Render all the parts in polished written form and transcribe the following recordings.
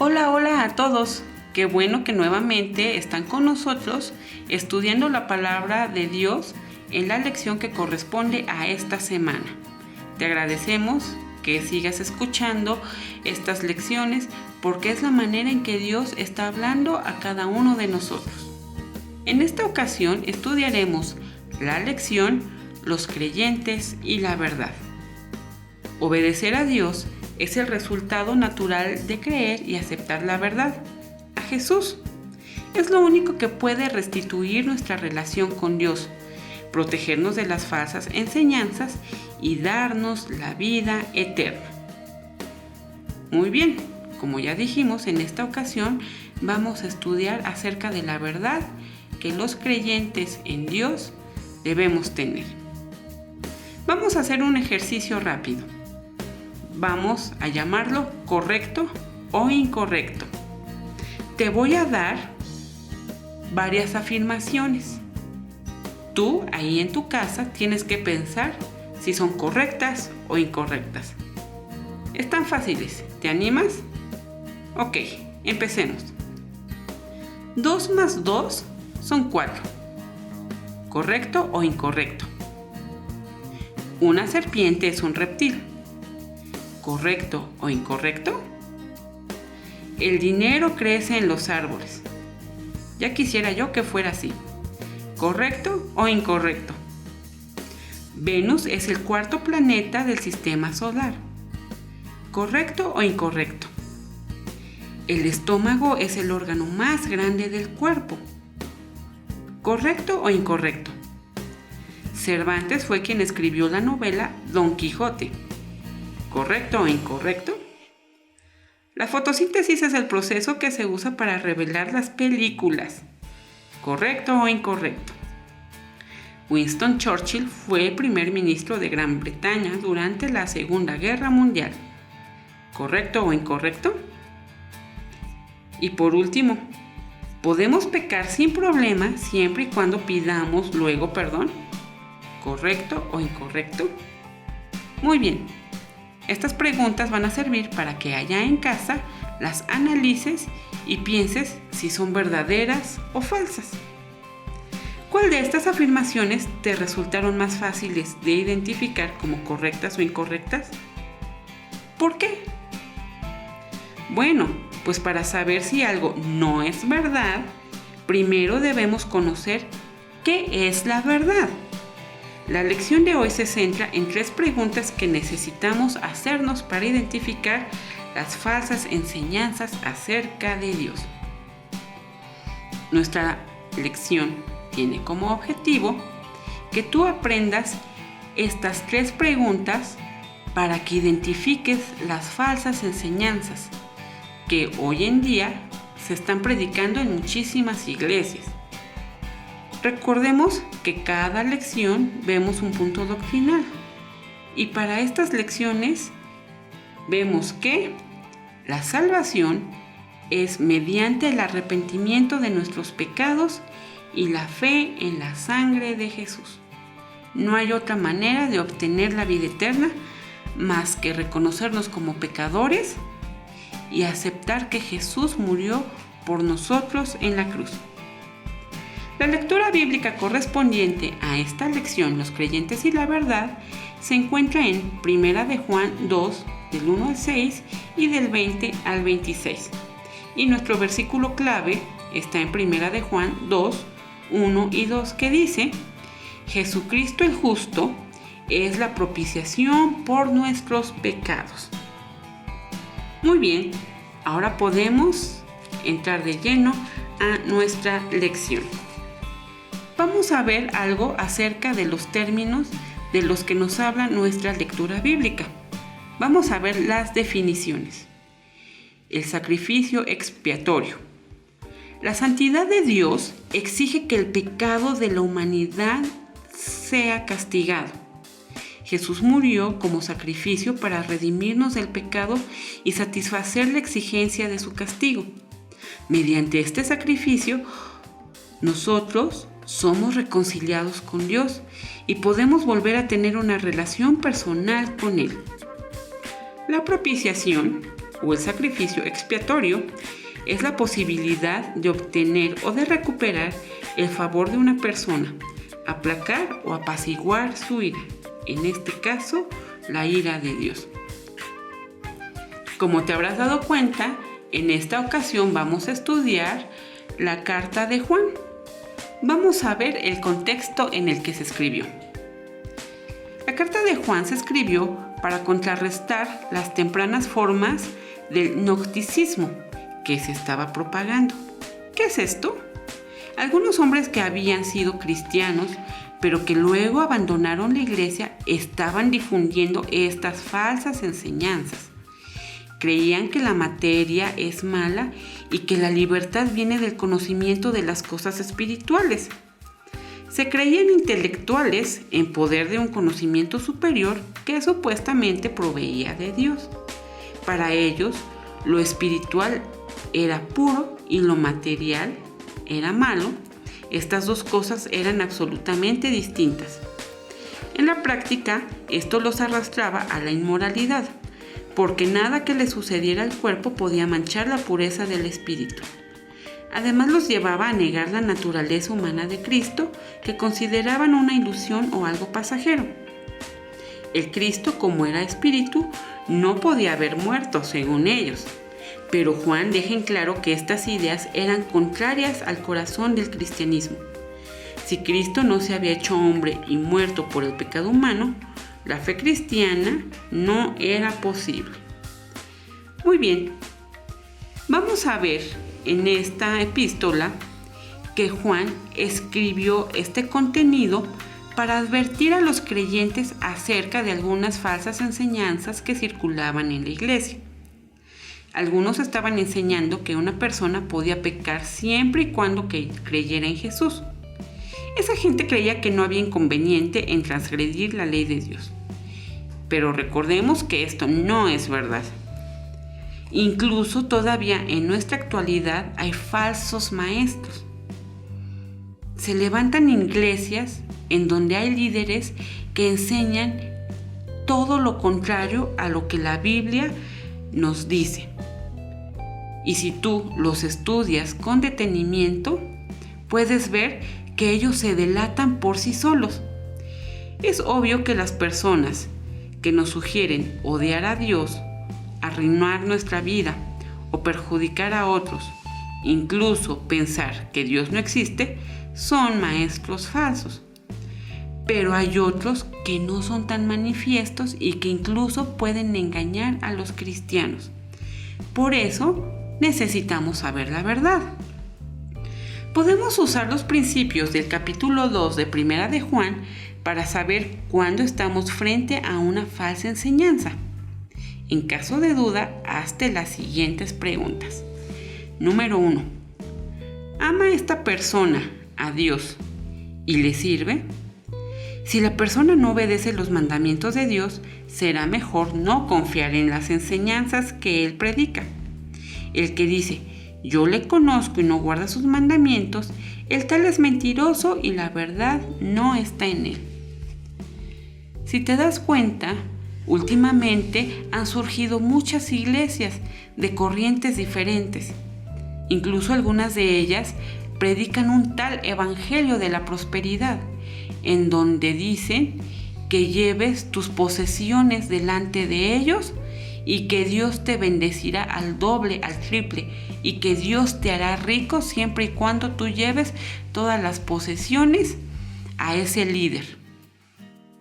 Hola, hola a todos. Qué bueno que nuevamente están con nosotros estudiando la palabra de Dios en la lección que corresponde a esta semana. Te agradecemos que sigas escuchando estas lecciones porque es la manera en que Dios está hablando a cada uno de nosotros. En esta ocasión estudiaremos la lección Los creyentes y la verdad. Obedecer a Dios es el resultado natural de creer y aceptar la verdad. A Jesús es lo único que puede restituir nuestra relación con Dios, protegernos de las falsas enseñanzas y darnos la vida eterna. Muy bien, como ya dijimos, en esta ocasión vamos a estudiar acerca de la verdad que los creyentes en Dios debemos tener. Vamos a hacer un ejercicio rápido. Vamos a llamarlo correcto o incorrecto. Te voy a dar varias afirmaciones. Tú, ahí en tu casa, tienes que pensar si son correctas o incorrectas. Están fáciles. ¿Te animas? Ok, empecemos. 2 más 2 son 4. ¿Correcto o incorrecto? Una serpiente es un reptil. ¿Correcto o incorrecto? El dinero crece en los árboles. Ya quisiera yo que fuera así. ¿Correcto o incorrecto? Venus es el cuarto planeta del sistema solar. ¿Correcto o incorrecto? El estómago es el órgano más grande del cuerpo. ¿Correcto o incorrecto? Cervantes fue quien escribió la novela Don Quijote. ¿Correcto o incorrecto? La fotosíntesis es el proceso que se usa para revelar las películas. ¿Correcto o incorrecto? Winston Churchill fue primer ministro de Gran Bretaña durante la Segunda Guerra Mundial. ¿Correcto o incorrecto? Y por último, ¿podemos pecar sin problema siempre y cuando pidamos luego perdón? ¿Correcto o incorrecto? Muy bien. Estas preguntas van a servir para que allá en casa las analices y pienses si son verdaderas o falsas. ¿Cuál de estas afirmaciones te resultaron más fáciles de identificar como correctas o incorrectas? ¿Por qué? Bueno, pues para saber si algo no es verdad, primero debemos conocer qué es la verdad. La lección de hoy se centra en 3 preguntas que necesitamos hacernos para identificar las falsas enseñanzas acerca de Dios. Nuestra lección tiene como objetivo que tú aprendas estas 3 preguntas para que identifiques las falsas enseñanzas que hoy en día se están predicando en muchísimas iglesias. Recordemos que cada lección vemos un punto doctrinal y para estas lecciones vemos que la salvación es mediante el arrepentimiento de nuestros pecados y la fe en la sangre de Jesús. No hay otra manera de obtener la vida eterna más que reconocernos como pecadores y aceptar que Jesús murió por nosotros en la cruz. La lectura bíblica correspondiente a esta lección, Los creyentes y la verdad, se encuentra en 1 de Juan 2, del 1 al 6 y del 20 al 26. Y nuestro versículo clave está en 1 de Juan 2, 1 y 2, que dice: Jesucristo el justo es la propiciación por nuestros pecados. Muy bien, ahora podemos entrar de lleno a nuestra lección. Vamos a ver algo acerca de los términos de los que nos habla nuestra lectura bíblica. Vamos a ver las definiciones. El sacrificio expiatorio. La santidad de Dios exige que el pecado de la humanidad sea castigado. Jesús murió como sacrificio para redimirnos del pecado y satisfacer la exigencia de su castigo. Mediante este sacrificio, nosotros somos reconciliados con Dios y podemos volver a tener una relación personal con Él. La propiciación o el sacrificio expiatorio es la posibilidad de obtener o de recuperar el favor de una persona, aplacar o apaciguar su ira, en este caso, la ira de Dios. Como te habrás dado cuenta, en esta ocasión vamos a estudiar la carta de Juan. Vamos a ver el contexto en el que se escribió. La carta de Juan se escribió para contrarrestar las tempranas formas del gnosticismo que se estaba propagando. ¿Qué es esto? Algunos hombres que habían sido cristianos, pero que luego abandonaron la iglesia, estaban difundiendo estas falsas enseñanzas. Creían que la materia es mala y que la libertad viene del conocimiento de las cosas espirituales. Se creían intelectuales en poder de un conocimiento superior que supuestamente proveía de Dios. Para ellos, lo espiritual era puro y lo material era malo. Estas dos cosas eran absolutamente distintas. En la práctica, esto los arrastraba a la inmoralidad, porque nada que le sucediera al cuerpo podía manchar la pureza del espíritu. Además, los llevaba a negar la naturaleza humana de Cristo, que consideraban una ilusión o algo pasajero. El Cristo, como era espíritu, no podía haber muerto, según ellos. Pero Juan deja en claro que estas ideas eran contrarias al corazón del cristianismo. Si Cristo no se había hecho hombre y muerto por el pecado humano, la fe cristiana no era posible. Muy bien, vamos a ver en esta epístola que Juan escribió este contenido para advertir a los creyentes acerca de algunas falsas enseñanzas que circulaban en la iglesia. Algunos estaban enseñando que una persona podía pecar siempre y cuando creyera en Jesús. Esa gente creía que no había inconveniente en transgredir la ley de Dios. Pero recordemos que esto no es verdad. Incluso todavía en nuestra actualidad hay falsos maestros. Se levantan iglesias en donde hay líderes que enseñan todo lo contrario a lo que la Biblia nos dice. Y si tú los estudias con detenimiento, puedes ver que ellos se delatan por sí solos. Es obvio que las personas que nos sugieren odiar a Dios, arruinar nuestra vida o perjudicar a otros, incluso pensar que Dios no existe, son maestros falsos. Pero hay otros que no son tan manifiestos y que incluso pueden engañar a los cristianos. Por eso necesitamos saber la verdad. Podemos usar los principios del capítulo 2 de Primera de Juan para saber cuándo estamos frente a una falsa enseñanza. En caso de duda, hazte las siguientes preguntas. Número 1. ¿Ama esta persona a Dios y le sirve? Si la persona no obedece los mandamientos de Dios, será mejor no confiar en las enseñanzas que él predica. El que dice, yo le conozco y no guarda sus mandamientos, el tal es mentiroso y la verdad no está en él. Si te das cuenta, últimamente han surgido muchas iglesias de corrientes diferentes. Incluso algunas de ellas predican un tal evangelio de la prosperidad, en donde dicen que lleves tus posesiones delante de ellos y que Dios te bendecirá al doble, al triple, y que Dios te hará rico siempre y cuando tú lleves todas las posesiones a ese líder.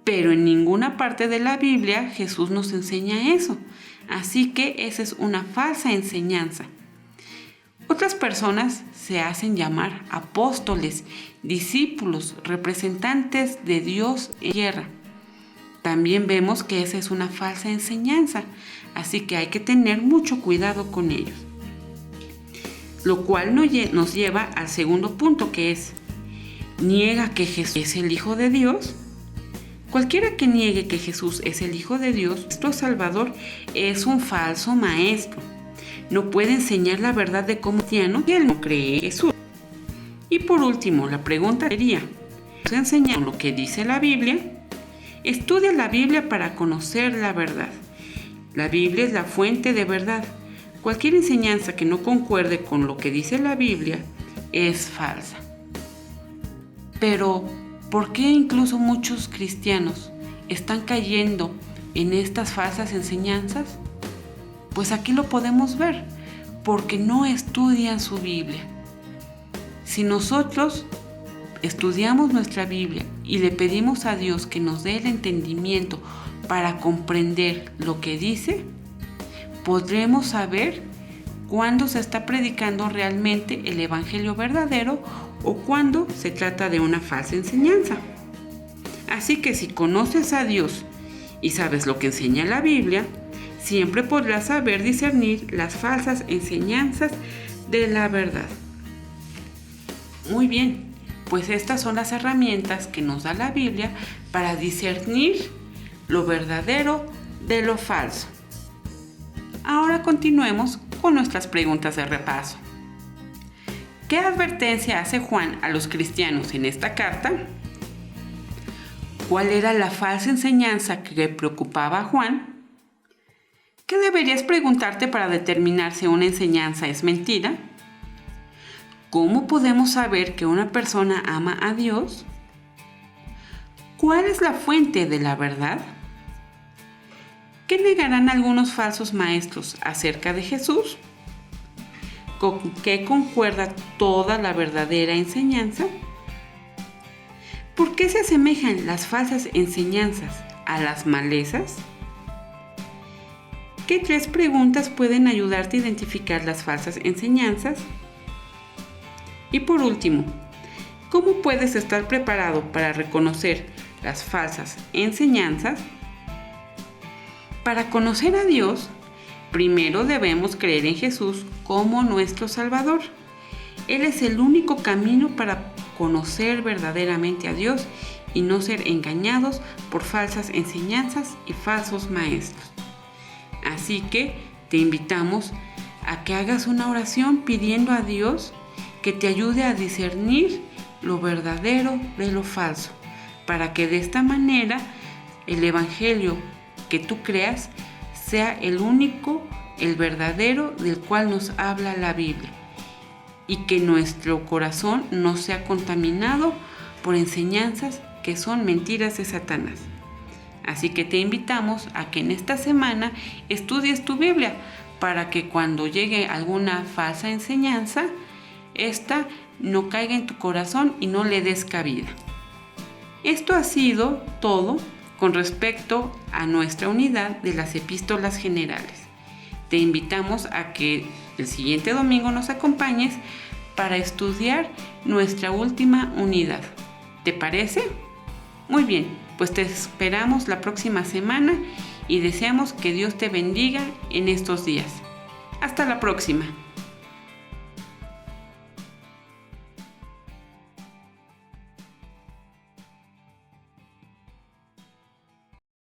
Pero en ninguna parte de la Biblia Jesús nos enseña eso, así que esa es una falsa enseñanza. Otras personas se hacen llamar apóstoles, discípulos, representantes de Dios en tierra. También vemos que esa es una falsa enseñanza, así que hay que tener mucho cuidado con ellos. Lo cual nos lleva al segundo punto, que es, ¿niega que Jesús es el Hijo de Dios? Cualquiera que niegue que Jesús es el Hijo de Dios, nuestro Salvador, es un falso maestro. No puede enseñar la verdad de cómo cristiano y él no cree en Jesús. Y por último, la pregunta sería, ¿nos enseña lo que dice la Biblia? Estudia la Biblia para conocer la verdad. La Biblia es la fuente de verdad. Cualquier enseñanza que no concuerde con lo que dice la Biblia es falsa. Pero, ¿por qué incluso muchos cristianos están cayendo en estas falsas enseñanzas? Pues aquí lo podemos ver, porque no estudian su Biblia. Si nosotros estudiamos nuestra Biblia y le pedimos a Dios que nos dé el entendimiento para comprender lo que dice, podremos saber cuándo se está predicando realmente el evangelio verdadero o cuándo se trata de una falsa enseñanza. Así que si conoces a Dios y sabes lo que enseña la Biblia, siempre podrás saber discernir las falsas enseñanzas de la verdad. Muy bien, pues estas son las herramientas que nos da la Biblia para discernir lo verdadero de lo falso. Ahora continuemos con nuestras preguntas de repaso. ¿Qué advertencia hace Juan a los cristianos en esta carta? ¿Cuál era la falsa enseñanza que preocupaba a Juan? ¿Qué deberías preguntarte para determinar si una enseñanza es mentira? ¿Cómo podemos saber que una persona ama a Dios? ¿Cuál es la fuente de la verdad? ¿Qué negarán algunos falsos maestros acerca de Jesús? ¿Con qué concuerda toda la verdadera enseñanza? ¿Por qué se asemejan las falsas enseñanzas a las malezas? ¿Qué 3 preguntas pueden ayudarte a identificar las falsas enseñanzas? Y por último, ¿cómo puedes estar preparado para reconocer las falsas enseñanzas? Para conocer a Dios, primero debemos creer en Jesús como nuestro Salvador. Él es el único camino para conocer verdaderamente a Dios y no ser engañados por falsas enseñanzas y falsos maestros. Así que te invitamos a que hagas una oración pidiendo a Dios que te ayude a discernir lo verdadero de lo falso, para que de esta manera el evangelio que tú creas sea el único, el verdadero del cual nos habla la Biblia, y que nuestro corazón no sea contaminado por enseñanzas que son mentiras de Satanás. Así que te invitamos a que en esta semana estudies tu Biblia para que cuando llegue alguna falsa enseñanza, esta no caiga en tu corazón y no le des cabida. Esto ha sido todo con respecto a nuestra unidad de las epístolas generales. Te invitamos a que el siguiente domingo nos acompañes para estudiar nuestra última unidad. ¿Te parece? Muy bien, pues te esperamos la próxima semana y deseamos que Dios te bendiga en estos días. Hasta la próxima.